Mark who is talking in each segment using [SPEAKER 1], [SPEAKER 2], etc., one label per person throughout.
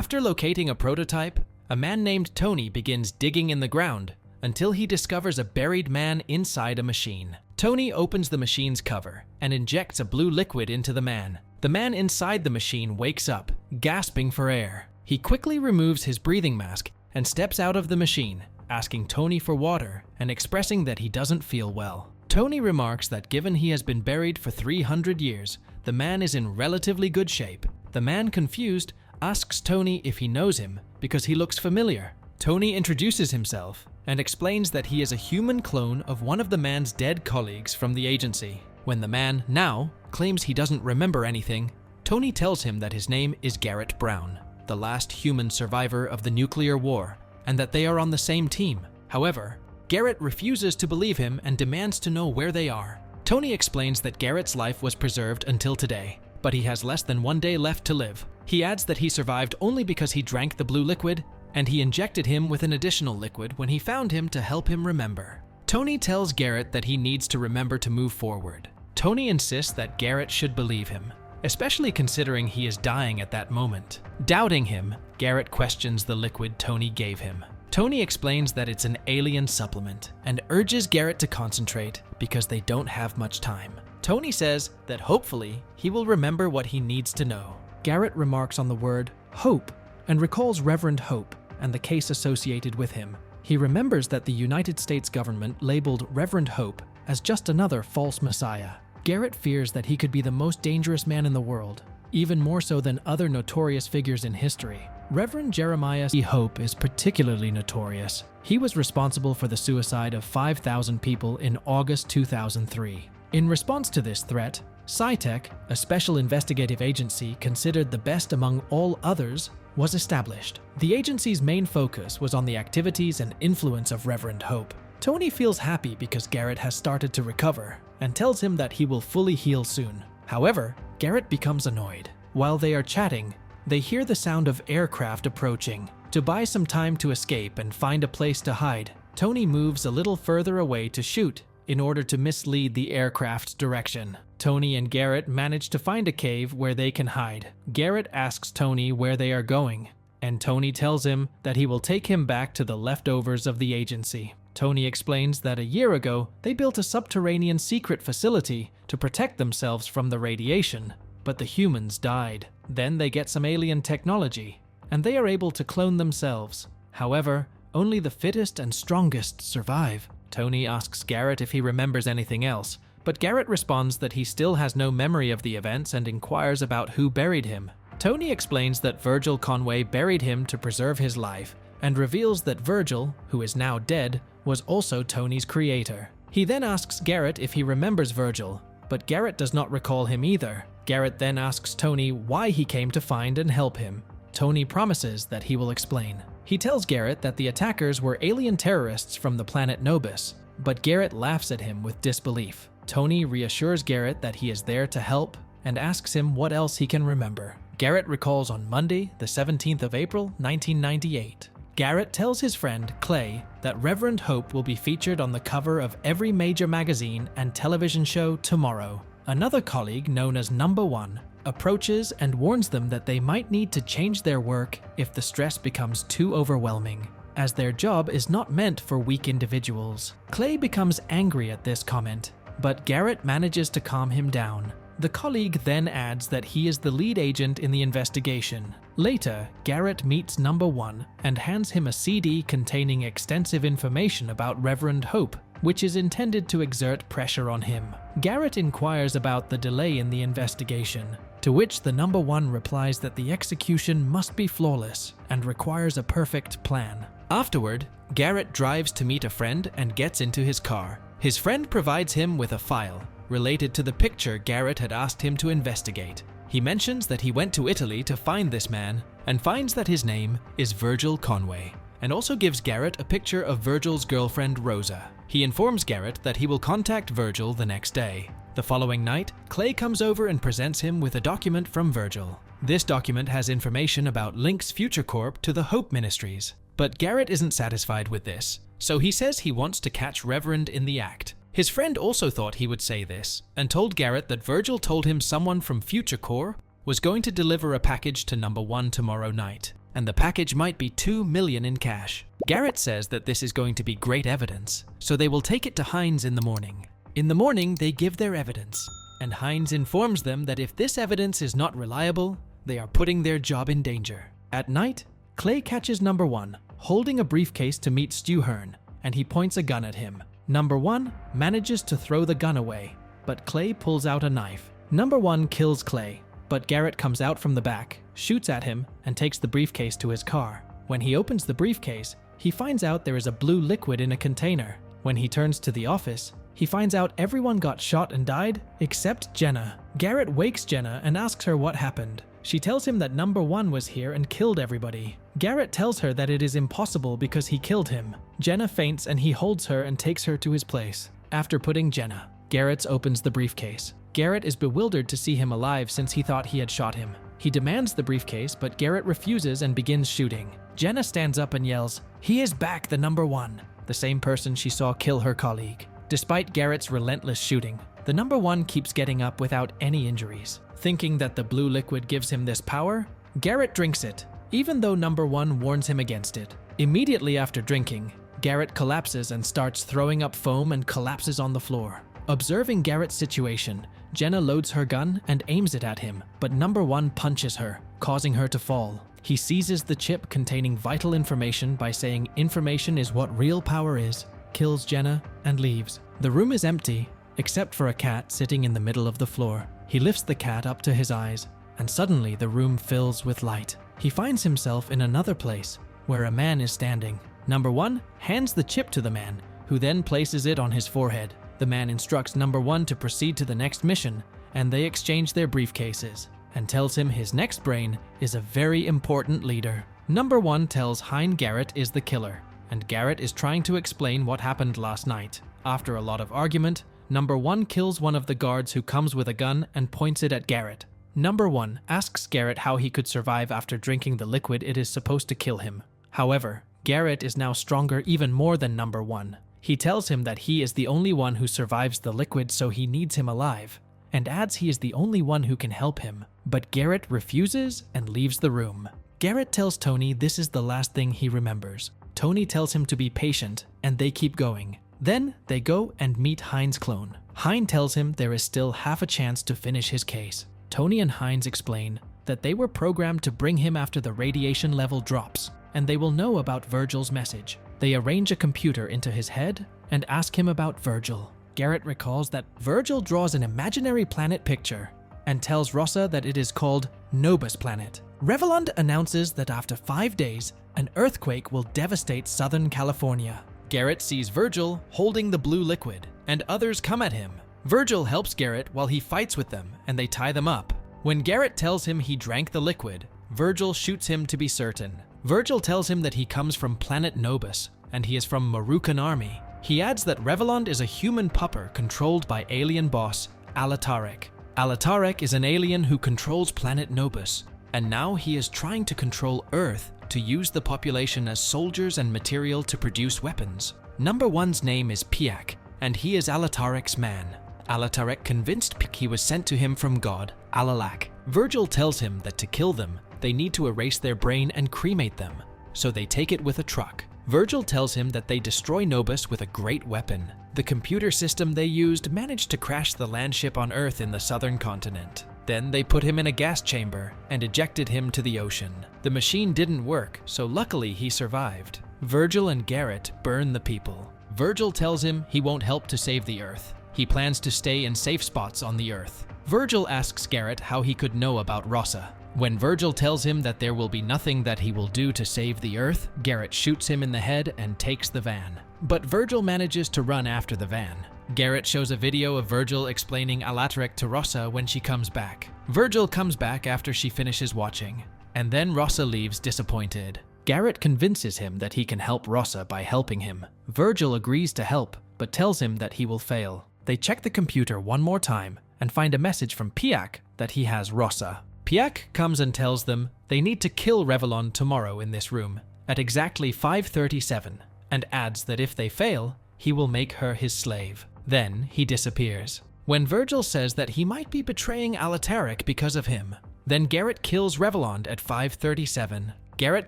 [SPEAKER 1] After locating a prototype, a man named Tony begins digging in the ground until he discovers a buried man inside a machine. Tony opens the machine's cover and injects a blue liquid into the man. The man inside the machine wakes up, gasping for air. He quickly removes his breathing mask and steps out of the machine, asking Tony for water and expressing that he doesn't feel well. Tony remarks that given he has been buried for 300 years, the man is in relatively good shape. The man, confused, asks Tony if he knows him because he looks familiar. Tony introduces himself and explains that he is a human clone of one of the man's dead colleagues from the agency. When the man, now, claims he doesn't remember anything, Tony tells him that his name is Garrett Brown, the last human survivor of the nuclear war, and that they are on the same team. However, Garrett refuses to believe him and demands to know where they are. Tony explains that Garrett's life was preserved until today, but he has less than 1 day left to live. He adds that he survived only because he drank the blue liquid, and he injected him with an additional liquid when he found him to help him remember. Tony tells Garrett that he needs to remember to move forward. Tony insists that Garrett should believe him, especially considering he is dying at that moment. Doubting him, Garrett questions the liquid Tony gave him. Tony explains that it's an alien supplement and urges Garrett to concentrate because they don't have much time. Tony says that hopefully he will remember what he needs to know. Garrett remarks on the word hope and recalls Reverend Hope and the case associated with him. He remembers that the United States government labeled Reverend Hope as just another false messiah. Garrett fears that he could be the most dangerous man in the world, even more so than other notorious figures in history. Reverend Jeremiah E. Hope is particularly notorious. He was responsible for the suicide of 5,000 people in August 2003. In response to this threat, SciTech, a special investigative agency considered the best among all others, was established. The agency's main focus was on the activities and influence of Reverend Hope. Tony feels happy because Garrett has started to recover and tells him that he will fully heal soon. However, Garrett becomes annoyed. While they are chatting, they hear the sound of aircraft approaching. To buy some time to escape and find a place to hide, Tony moves a little further away to shoot in order to mislead the aircraft's direction. Tony and Garrett manage to find a cave where they can hide. Garrett asks Tony where they are going, and Tony tells him that he will take him back to the leftovers of the agency. Tony explains that a year ago, they built a subterranean secret facility to protect themselves from the radiation, but the humans died. Then they get some alien technology, and they are able to clone themselves. However, only the fittest and strongest survive. Tony asks Garrett if he remembers anything else, but Garrett responds that he still has no memory of the events and inquires about who buried him. Tony explains that Virgil Conway buried him to preserve his life, and reveals that Virgil, who is now dead, was also Tony's creator. He then asks Garrett if he remembers Virgil, but Garrett does not recall him either. Garrett then asks Tony why he came to find and help him. Tony promises that he will explain. He tells Garrett that the attackers were alien terrorists from the planet Nobis, but Garrett laughs at him with disbelief. Tony reassures Garrett that he is there to help and asks him what else he can remember. Garrett recalls on Monday, the 17th of April, 1998. Garrett tells his friend, Clay, that Reverend Hope will be featured on the cover of every major magazine and television show tomorrow. Another colleague, known as Number One, approaches and warns them that they might need to change their work if the stress becomes too overwhelming, as their job is not meant for weak individuals. Clay becomes angry at this comment, but Garrett manages to calm him down. The colleague then adds that he is the lead agent in the investigation. Later, Garrett meets Number One and hands him a CD containing extensive information about Reverend Hope, which is intended to exert pressure on him. Garrett inquires about the delay in the investigation, to which the Number One replies that the execution must be flawless and requires a perfect plan. Afterward, Garrett drives to meet a friend and gets into his car. His friend provides him with a file related to the picture Garrett had asked him to investigate. He mentions that he went to Italy to find this man and finds that his name is Virgil Conway, and also gives Garrett a picture of Virgil's girlfriend Rosa. He informs Garrett that he will contact Virgil the next day. The following night, Clay comes over and presents him with a document from Virgil. This document has information about Link's Future Corp to the Hope Ministries, but Garrett isn't satisfied with this, so he says he wants to catch Reverend in the act. His friend also thought he would say this, and told Garrett that Virgil told him someone from Future Corp was going to deliver a package to Number One tomorrow night. and the package might be 2 million in cash. Garrett says that this is going to be great evidence, so they will take it to Hines in the morning. In the morning, they give their evidence, and Hines informs them that if this evidence is not reliable, they are putting their job in danger. At night, Clay catches Number 1 holding a briefcase to meet Stu Hearn, and he points a gun at him. Number 1 manages to throw the gun away, but Clay pulls out a knife. Number 1 kills Clay, but Garrett comes out from the back, shoots at him, and takes the briefcase to his car. When he opens the briefcase, he finds out there is a blue liquid in a container. When he turns to the office, he finds out everyone got shot and died except Jenna. Garrett wakes Jenna and asks her what happened. She tells him that Number 1 was here and killed everybody. Garrett tells her that it is impossible because he killed him. Jenna faints and he holds her and takes her to his place. After putting Jenna, Garrett opens the briefcase. Garrett is bewildered to see him alive since he thought he had shot him. He demands the briefcase, but Garrett refuses and begins shooting. Jenna stands up and yells, "He is back, the Number 1," the same person she saw kill her colleague. Despite Garrett's relentless shooting, the Number 1 keeps getting up without any injuries. Thinking that the blue liquid gives him this power, Garrett drinks it, even though Number 1 warns him against it. Immediately after drinking, Garrett collapses and starts throwing up foam and collapses on the floor. Observing Garrett's situation, Jenna loads her gun and aims it at him, but Number 1 punches her, causing her to fall. He seizes the chip containing vital information by saying information is what real power is, kills Jenna, and leaves. The room is empty, except for a cat sitting in the middle of the floor. He lifts the cat up to his eyes, and suddenly the room fills with light. He finds himself in another place, where a man is standing. Number 1 hands the chip to the man, who then places it on his forehead. The man instructs Number 1 to proceed to the next mission, and they exchange their briefcases, and tells him his next brain is a very important leader. Number 1 tells Hein Garrett is the killer, and Garrett is trying to explain what happened last night. After a lot of argument, Number 1 kills one of the guards who comes with a gun and points it at Garrett. Number 1 asks Garrett how he could survive after drinking the liquid it is supposed to kill him. However, Garrett is now stronger even more than Number 1. He tells him that he is the only one who survives the liquid, so he needs him alive, and adds he is the only one who can help him. But Garrett refuses and leaves the room. Garrett tells Tony this is the last thing he remembers. Tony tells him to be patient, and they keep going. Then they go and meet Hines' clone. Hein tells him there is still half a chance to finish his case. Tony and Hines explain that they were programmed to bring him after the radiation level drops, and they will know about Virgil's message. They arrange a computer into his head and ask him about Virgil. Garrett recalls that Virgil draws an imaginary planet picture and tells Rossa that it is called Nobus Planet. Reveland announces that after 5 days, an earthquake will devastate Southern California. Garrett sees Virgil holding the blue liquid, and others come at him. Virgil helps Garrett while he fights with them, and they tie them up. When Garrett tells him he drank the liquid, Virgil shoots him to be certain. Virgil tells him that he comes from planet Nobus, and he is from Marukan Army. He adds that Reveland is a human pupper controlled by alien boss Alatarek. Alatarek is an alien who controls planet Nobus, and now he is trying to control Earth to use the population as soldiers and material to produce weapons. Number 1's name is Piak, and he is Alatarek's man. Alatarek convinced Piak he was sent to him from God, Alalak. Virgil tells him that to kill them, they need to erase their brain and cremate them, so they take it with a truck. Virgil tells him that they destroy Nobus with a great weapon. The computer system they used managed to crash the landship on Earth in the southern continent. Then they put him in a gas chamber and ejected him to the ocean. The machine didn't work, so luckily he survived. Virgil and Garrett burn the people. Virgil tells him he won't help to save the Earth. He plans to stay in safe spots on the Earth. Virgil asks Garrett how he could know about Rossa. When Virgil tells him that there will be nothing that he will do to save the Earth, Garrett shoots him in the head and takes the van. But Virgil manages to run after the van. Garrett shows a video of Virgil explaining Alatarek to Rossa when she comes back. Virgil comes back after she finishes watching, and then Rossa leaves disappointed. Garrett convinces him that he can help Rossa by helping him. Virgil agrees to help, but tells him that he will fail. They check the computer one more time and find a message from Piak that he has Rossa. Piak comes and tells them they need to kill Reveland tomorrow in this room at exactly 5:37, and adds that if they fail, he will make her his slave. Then he disappears. When Virgil says that he might be betraying Alatarek because of him, then Garrett kills Reveland at 5:37. Garrett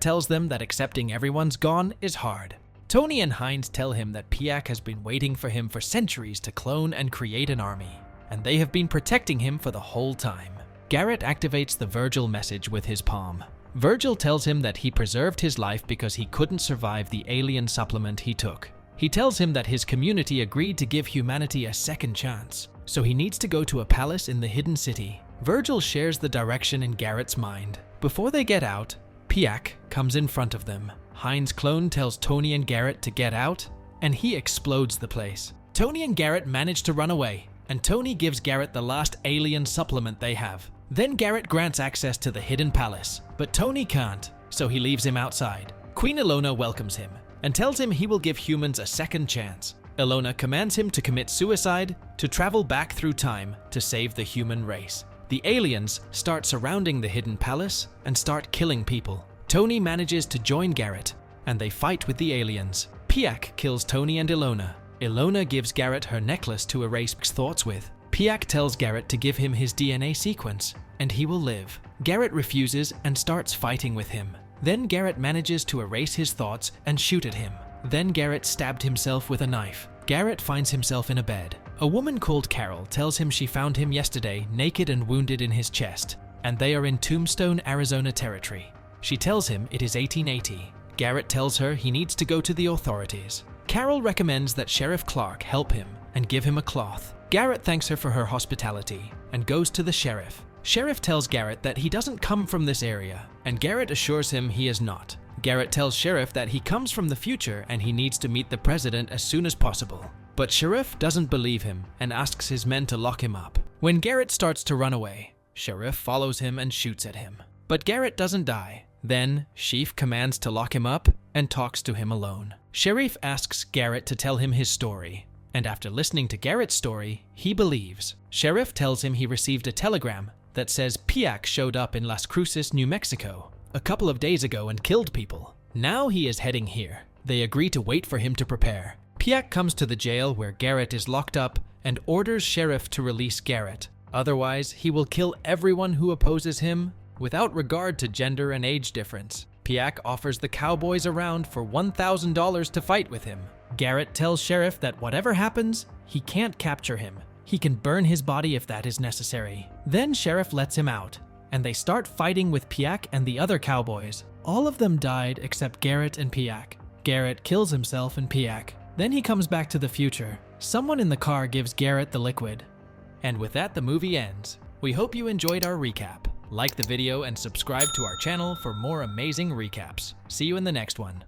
[SPEAKER 1] tells them that accepting everyone's gone is hard. Tony and Hines tell him that Piak has been waiting for him for centuries to clone and create an army, and they have been protecting him for the whole time. Garrett activates the Virgil message with his palm. Virgil tells him that he preserved his life because he couldn't survive the alien supplement he took. He tells him that his community agreed to give humanity a second chance, so he needs to go to a palace in the hidden city. Virgil shares the direction in Garrett's mind. Before they get out, Piak comes in front of them. Hines' clone tells Tony and Garrett to get out, and he explodes the place. Tony and Garrett manage to run away, and Tony gives Garrett the last alien supplement they have. Then Garrett grants access to the hidden palace, but Tony can't, so he leaves him outside. Queen Ilona welcomes him and tells him he will give humans a second chance. Ilona commands him to commit suicide to travel back through time to save the human race. The aliens start surrounding the hidden palace and start killing people. Tony manages to join Garrett, and they fight with the aliens. Piak kills Tony and Ilona. Ilona gives Garrett her necklace to erase thoughts with. Piak tells Garrett to give him his DNA sequence, and he will live. Garrett refuses and starts fighting with him. Then Garrett manages to erase his thoughts and shoot at him. Then Garrett stabbed himself with a knife. Garrett finds himself in a bed. A woman called Carol tells him she found him yesterday naked and wounded in his chest, and they are in Tombstone, Arizona territory. She tells him it is 1880. Garrett tells her he needs to go to the authorities. Carol recommends that Sheriff Clark help him and give him a cloth. Garrett thanks her for her hospitality and goes to the sheriff. Sheriff tells Garrett that he doesn't come from this area, and Garrett assures him he is not. Garrett tells Sheriff that he comes from the future and he needs to meet the president as soon as possible. But Sheriff doesn't believe him and asks his men to lock him up. When Garrett starts to run away, Sheriff follows him and shoots at him. But Garrett doesn't die. Then, Sheaf commands to lock him up and talks to him alone. Sheriff asks Garrett to tell him his story, and after listening to Garrett's story, he believes. Sheriff tells him he received a telegram that says Piak showed up in Las Cruces, New Mexico, a couple of days ago and killed people. Now he is heading here. They agree to wait for him to prepare. Piak comes to the jail where Garrett is locked up and orders Sheriff to release Garrett. Otherwise, he will kill everyone who opposes him without regard to gender and age difference. Piak offers the cowboys around for $1,000 to fight with him. Garrett tells Sheriff that whatever happens, he can't capture him. He can burn his body if that is necessary. Then Sheriff lets him out, and they start fighting with Piak and the other cowboys. All of them died except Garrett and Piak. Garrett kills himself and Piak. Then he comes back to the future. Someone in the car gives Garrett the liquid. And with that, the movie ends. We hope you enjoyed our recap. Like the video and subscribe to our channel for more amazing recaps. See you in the next one.